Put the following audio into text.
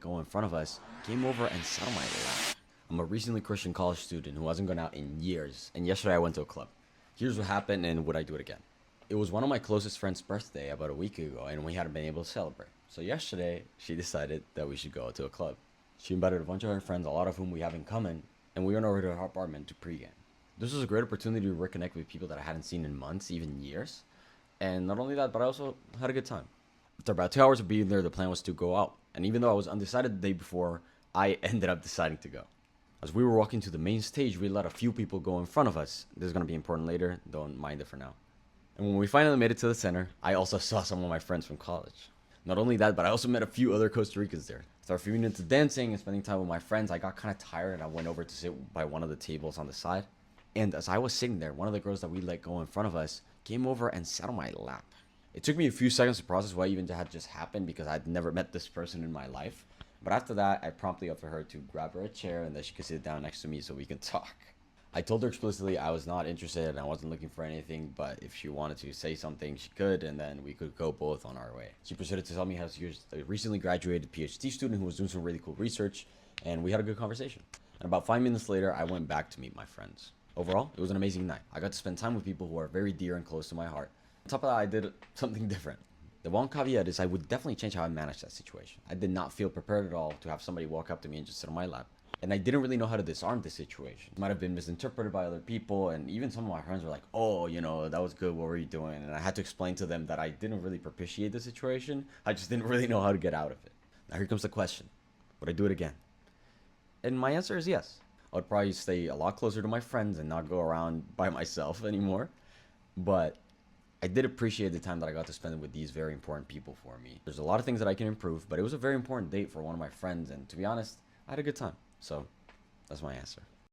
go in front of us came over and sat on my lap. I'm a recently Christian college student who hasn't gone out in years, and yesterday I went to a club. Here's what happened and would I do it again. It was one of my closest friends' birthday about a week ago, and we hadn't been able to celebrate. So yesterday, she decided that we should go to a club. She invited a bunch of her friends, a lot of whom we have in common, and we went over to her apartment to pregame. This was a great opportunity to reconnect with people that I hadn't seen in months, even years. And not only that, but I also had a good time. After about 2 hours of being there, the plan was to go out. And even though I was undecided the day before, I ended up deciding to go. As we were walking to the main stage, we let a few people go in front of us. This is going to be important later, don't mind it for now. And when we finally made it to the center, I also saw some of my friends from college. Not only that, but I also met a few other Costa Ricans there. After a few minutes of dancing and spending time with my friends, I got kind of tired and I went over to sit by one of the tables on the side. And as I was sitting there, one of the girls that we let go in front of us came over and sat on my lap. It took me a few seconds to process what even had just happened because I'd never met this person in my life. But after that, I promptly offered her to grab her a chair and that she could sit down next to me so we could talk. I told her explicitly I was not interested and I wasn't looking for anything, but if she wanted to say something, she could, and then we could go both on our way. She proceeded to tell me how she was a recently graduated PhD student who was doing some really cool research, and we had a good conversation. And about 5 minutes later, I went back to meet my friends. Overall, it was an amazing night. I got to spend time with people who are very dear and close to my heart. On top of that, I did something different. The one caveat is I would definitely change how I managed that situation. I did not feel prepared at all to have somebody walk up to me and just sit on my lap. And I didn't really know how to disarm the situation. It might have been misinterpreted by other people, and even some of my friends were like, oh, that was good, what were you doing? And I had to explain to them that I didn't really propitiate the situation. I just didn't really know how to get out of it. Now here comes the question. Would I do it again? And my answer is yes. I would probably stay a lot closer to my friends and not go around by myself anymore. But I did appreciate the time that I got to spend with these very important people for me. There's a lot of things that I can improve, but it was a very important date for one of my friends, and to be honest, I had a good time. So that's my answer.